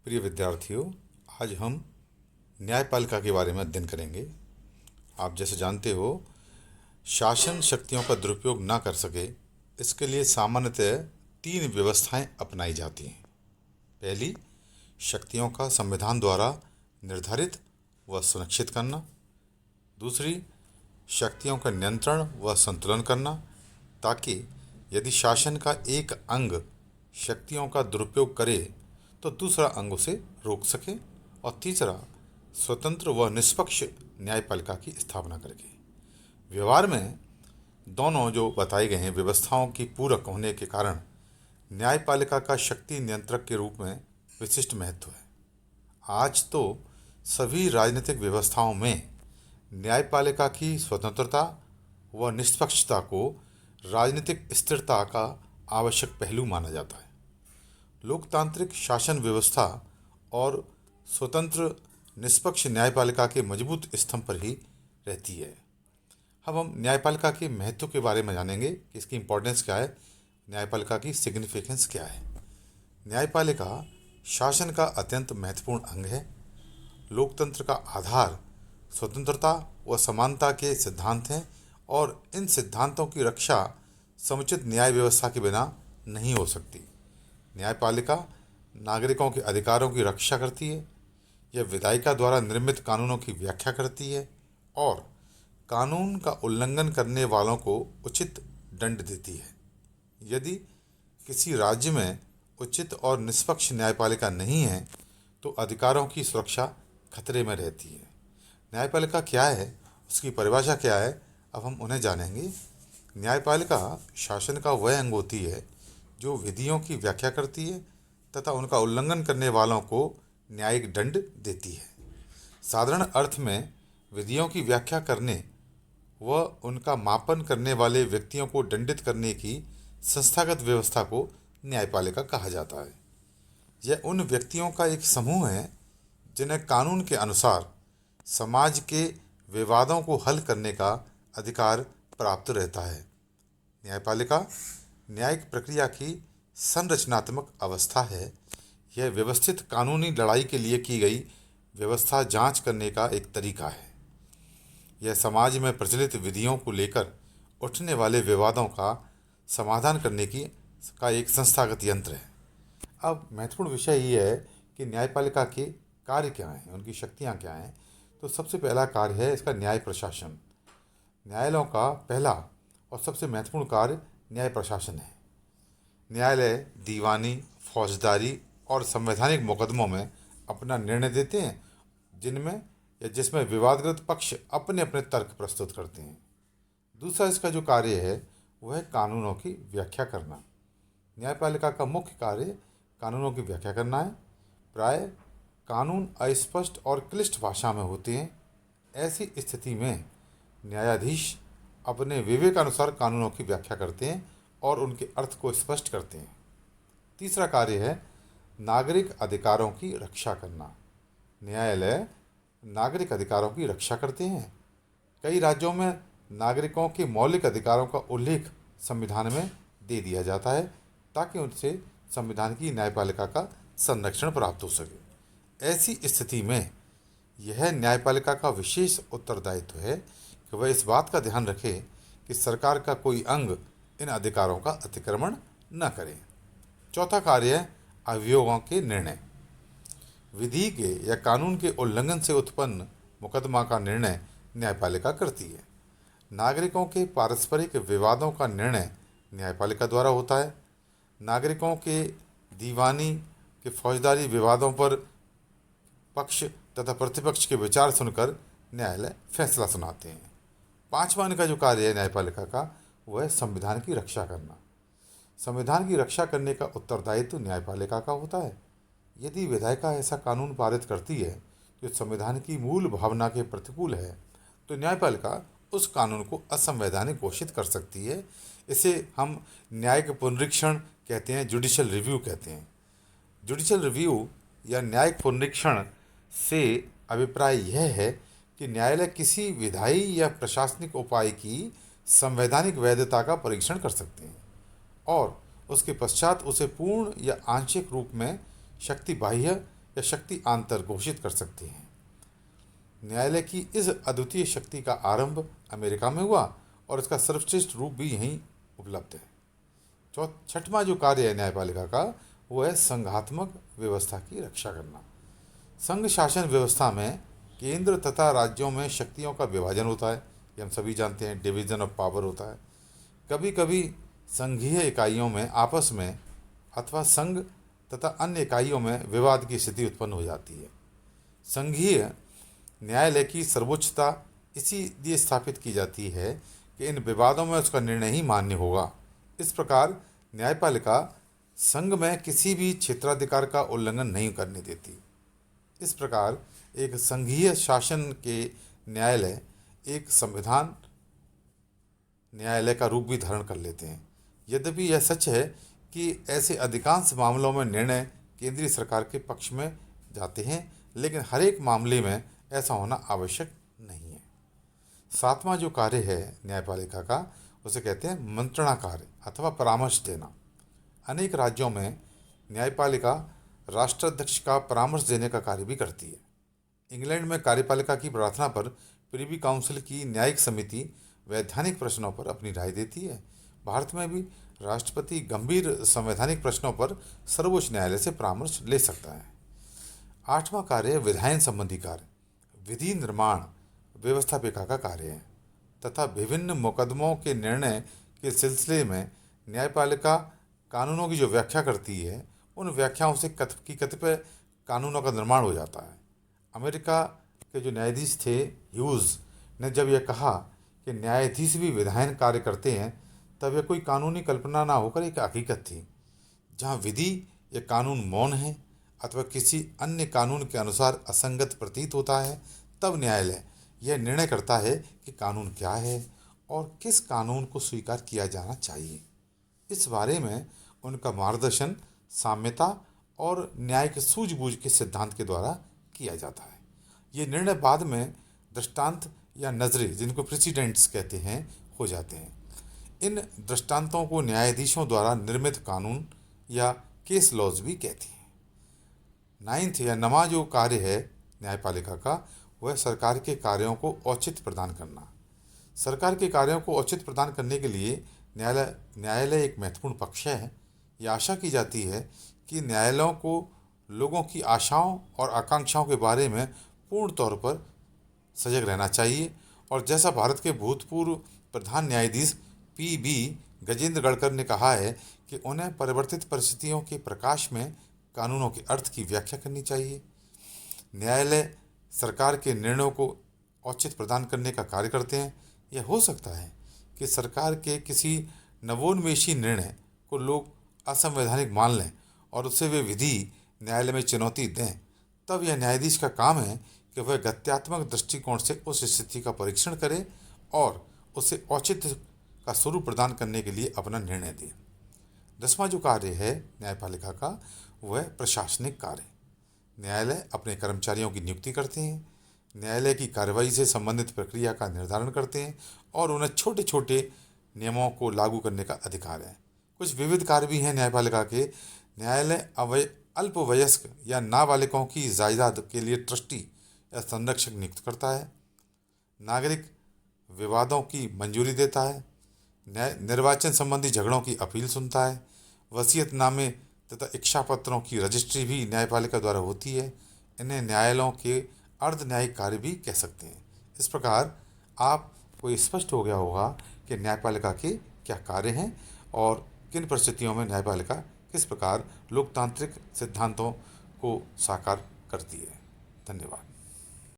प्रिय विद्यार्थियों, आज हम न्यायपालिका के बारे में अध्ययन करेंगे। आप जैसे जानते हो, शासन शक्तियों का दुरुपयोग ना कर सके, इसके लिए सामान्यतः 3 व्यवस्थाएं अपनाई जाती हैं। पहली, शक्तियों का संविधान द्वारा निर्धारित व सुनिश्चित करना। दूसरी, शक्तियों का नियंत्रण व संतुलन करना, ताकि यदि शासन का एक अंग शक्तियों का दुरुपयोग करे तो दूसरा अंग उसे रोक सके। और तीसरा, स्वतंत्र व निष्पक्ष न्यायपालिका की स्थापना करके। व्यवहार में दोनों जो बताई गए हैं व्यवस्थाओं की पूरक होने के कारण न्यायपालिका का शक्ति नियंत्रक के रूप में विशिष्ट महत्व है। आज तो सभी राजनीतिक व्यवस्थाओं में न्यायपालिका की स्वतंत्रता व निष्पक्षता को राजनीतिक स्थिरता का आवश्यक पहलू माना जाता है। लोकतांत्रिक शासन व्यवस्था और स्वतंत्र निष्पक्ष न्यायपालिका के मजबूत स्तंभ पर ही रहती है। अब हम न्यायपालिका के महत्व के बारे में जानेंगे कि इसकी इम्पोर्टेंस क्या है, न्यायपालिका की सिग्निफिकेंस क्या है। न्यायपालिका शासन का अत्यंत महत्वपूर्ण अंग है। लोकतंत्र का आधार स्वतंत्रता व समानता के सिद्धांत हैं और इन सिद्धांतों की रक्षा समुचित न्याय व्यवस्था के बिना नहीं हो सकती। न्यायपालिका नागरिकों के अधिकारों की रक्षा करती है। यह विधायिका द्वारा निर्मित कानूनों की व्याख्या करती है और कानून का उल्लंघन करने वालों को उचित दंड देती है। यदि किसी राज्य में उचित और निष्पक्ष न्यायपालिका नहीं है तो अधिकारों की सुरक्षा खतरे में रहती है। न्यायपालिका क्या है, उसकी परिभाषा क्या है, अब हम उन्हें जानेंगे। न्यायपालिका शासन का वह अंग होती है जो विधियों की व्याख्या करती है तथा उनका उल्लंघन करने वालों को न्यायिक दंड देती है। साधारण अर्थ में विधियों की व्याख्या करने व उनका मापन करने वाले व्यक्तियों को दंडित करने की संस्थागत व्यवस्था को न्यायपालिका कहा जाता है। यह उन व्यक्तियों का एक समूह है जिन्हें कानून के अनुसार समाज के विवादों को हल करने का अधिकार प्राप्त रहता है। न्यायपालिका न्यायिक प्रक्रिया की संरचनात्मक अवस्था है। यह व्यवस्थित कानूनी लड़ाई के लिए की गई व्यवस्था जांच करने का एक तरीका है। यह समाज में प्रचलित विधियों को लेकर उठने वाले विवादों का समाधान करने की का एक संस्थागत यंत्र है। अब महत्वपूर्ण विषय ये है कि न्यायपालिका के कार्य क्या हैं, उनकी शक्तियाँ क्या हैं। तो सबसे पहला कार्य है इसका न्याय प्रशासन। न्यायालयों का पहला और सबसे महत्वपूर्ण कार्य न्याय प्रशासन है। न्यायालय दीवानी, फौजदारी और संवैधानिक मुकदमों में अपना निर्णय देते हैं जिनमें या जिसमें विवादग्रस्त पक्ष अपने अपने तर्क प्रस्तुत करते हैं। दूसरा इसका जो कार्य है वह है कानूनों की व्याख्या करना। न्यायपालिका का मुख्य कार्य कानूनों की व्याख्या करना है। प्राय कानून अस्पष्ट और क्लिष्ट भाषा में होते हैं। ऐसी स्थिति में न्यायाधीश अपने विवेकानुसार कानूनों की व्याख्या करते हैं और उनके अर्थ को स्पष्ट करते हैं। तीसरा कार्य है नागरिक अधिकारों की रक्षा करना। न्यायालय नागरिक अधिकारों की रक्षा करते हैं। कई राज्यों में नागरिकों के मौलिक अधिकारों का उल्लेख संविधान में दे दिया जाता है ताकि उनसे संविधान की न्यायपालिका का संरक्षण प्राप्त हो सके। ऐसी स्थिति में यह न्यायपालिका का विशेष उत्तरदायित्व है कि वह इस बात का ध्यान रखे कि सरकार का कोई अंग इन अधिकारों का अतिक्रमण न करे। चौथा कार्य है अभियोगों के निर्णय। विधि के या कानून के उल्लंघन से उत्पन्न मुकदमा का निर्णय न्यायपालिका करती है। नागरिकों के पारस्परिक विवादों का निर्णय न्यायपालिका द्वारा होता है। नागरिकों के दीवानी के फौजदारी विवादों पर पक्ष तथा प्रतिपक्ष के विचार सुनकर न्यायालय फैसला सुनाते हैं। पांचवा इनका जो कार्य है न्यायपालिका का वह है संविधान की रक्षा करना। संविधान की रक्षा करने का उत्तरदायित्व न्यायपालिका का होता है। यदि विधायिका ऐसा कानून पारित करती है जो संविधान की मूल भावना के प्रतिकूल है तो न्यायपालिका उस कानून को असंवैधानिक घोषित कर सकती है। इसे हम न्यायिक पुनरीक्षण कहते हैं, जुडिशल रिव्यू कहते हैं। जुडिशल रिव्यू या न्यायिक पुनरीक्षण से अभिप्राय यह है कि न्यायालय किसी विधायी या प्रशासनिक उपाय की संवैधानिक वैधता का परीक्षण कर सकते हैं और उसके पश्चात उसे पूर्ण या आंशिक रूप में शक्ति बाह्य या शक्ति आंतर घोषित कर सकती हैं। न्यायालय की इस अद्वितीय शक्ति का आरंभ अमेरिका में हुआ और इसका सर्वश्रेष्ठ रूप भी यहीं उपलब्ध है। छठवां जो कार्य है न्यायपालिका का, वो है संघात्मक व्यवस्था की रक्षा करना। संघ शासन व्यवस्था में केंद्र तथा राज्यों में शक्तियों का विभाजन होता है, ये हम सभी जानते हैं, डिवीजन ऑफ पावर होता है। कभी कभी संघीय इकाइयों में आपस में अथवा संघ तथा अन्य इकाइयों में विवाद की स्थिति उत्पन्न हो जाती है। संघीय न्यायालय की सर्वोच्चता इसीलिए स्थापित की जाती है कि इन विवादों में उसका निर्णय ही मान्य होगा। इस प्रकार न्यायपालिका संघ में किसी भी क्षेत्राधिकार का उल्लंघन नहीं करने देती। इस प्रकार एक संघीय शासन के न्यायालय एक संविधान न्यायालय का रूप भी धारण कर लेते हैं। यद्यपि यह सच है कि ऐसे अधिकांश मामलों में निर्णय केंद्रीय सरकार के पक्ष में जाते हैं, लेकिन हर एक मामले में ऐसा होना आवश्यक नहीं है। सातवां जो कार्य है न्यायपालिका का, उसे कहते हैं मंत्रणा कार्य अथवा परामर्श देना। अनेक राज्यों में न्यायपालिका राष्ट्राध्यक्ष का परामर्श देने का कार्य भी करती है। इंग्लैंड में कार्यपालिका की प्रार्थना पर प्रिवी काउंसिल की न्यायिक समिति वैधानिक प्रश्नों पर अपनी राय देती है। भारत में भी राष्ट्रपति गंभीर संवैधानिक प्रश्नों पर सर्वोच्च न्यायालय से परामर्श ले सकता है। आठवां कार्य विधायन संबंधी कार्य, विधि निर्माण व्यवस्थापिका का कार्य है तथा विभिन्न मुकदमों के निर्णय के सिलसिले में न्यायपालिका कानूनों की जो व्याख्या करती है, उन व्याख्याओं से कतिपय कानूनों का निर्माण हो जाता है। अमेरिका के जो न्यायाधीश थे ह्यूज ने जब यह कहा कि न्यायाधीश भी विधायन कार्य करते हैं, तब यह कोई कानूनी कल्पना ना होकर एक हकीकत थी। जहाँ विधि या कानून मौन है अथवा किसी अन्य कानून के अनुसार असंगत प्रतीत होता है, तब न्यायालय यह निर्णय करता है कि कानून क्या है और किस कानून को स्वीकार किया जाना चाहिए। इस बारे में उनका मार्गदर्शन साम्यता और न्याय के सूझबूझ के सिद्धांत के द्वारा किया जाता है। ये निर्णय बाद में दृष्टांत या नजरे, जिनको प्रेसिडेंट्स कहते हैं, हो जाते हैं। इन दृष्टांतों को न्यायाधीशों द्वारा निर्मित कानून या केस लॉज भी कहते हैं। नाइन्थ या नवा जो कार्य है न्यायपालिका का, वह सरकार के कार्यों को औचित्य प्रदान करना। सरकार के कार्यों को औचित्य प्रदान करने के लिए न्यायालय एक महत्वपूर्ण पक्ष है। यह आशा की जाती है कि न्यायालयों को लोगों की आशाओं और आकांक्षाओं के बारे में पूर्ण तौर पर सजग रहना चाहिए, और जैसा भारत के भूतपूर्व प्रधान न्यायाधीश पी.बी. गजेंद्र गढ़कर ने कहा है कि उन्हें परिवर्तित परिस्थितियों के प्रकाश में कानूनों के अर्थ की व्याख्या करनी चाहिए। न्यायालय सरकार के निर्णयों को औचित्य प्रदान करने का कार्य करते हैं। यह हो सकता है कि सरकार के किसी नवोन्मेषी निर्णय को लोग असंवैधानिक मान लें और उससे वे विधि न्यायालय में चुनौती दें। तब यह न्यायाधीश का काम है कि वह गत्यात्मक दृष्टिकोण से उस स्थिति का परीक्षण करे और उसे औचित्य का स्वरूप प्रदान करने के लिए अपना निर्णय दे। 10वां जो कार्य है न्यायपालिका का, वह है प्रशासनिक कार्य। न्यायालय अपने कर्मचारियों की नियुक्ति करते हैं, न्यायालय की कार्रवाई से संबंधित प्रक्रिया का निर्धारण करते हैं और उन्हें छोटे छोटे नियमों को लागू करने का अधिकार है। कुछ विविध कार्य भी हैं न्यायपालिका के। न्यायालय अल्पवयस्क या नाबालिगों की जायदाद के लिए ट्रस्टी या संरक्षक नियुक्त करता है, नागरिक विवादों की मंजूरी देता है, निर्वाचन संबंधी झगड़ों की अपील सुनता है, वसीयतनामे तथा इच्छा पत्रों की रजिस्ट्री भी न्यायपालिका द्वारा होती है। इन्हें न्यायालयों के अर्ध न्यायिक कार्य भी कह सकते हैं। इस प्रकार आपको ये स्पष्ट हो गया होगा कि न्यायपालिका के क्या कार्य हैं और किन परिस्थितियों में न्यायपालिका किस प्रकार लोकतांत्रिक सिद्धांतों को साकार करती है। धन्यवाद।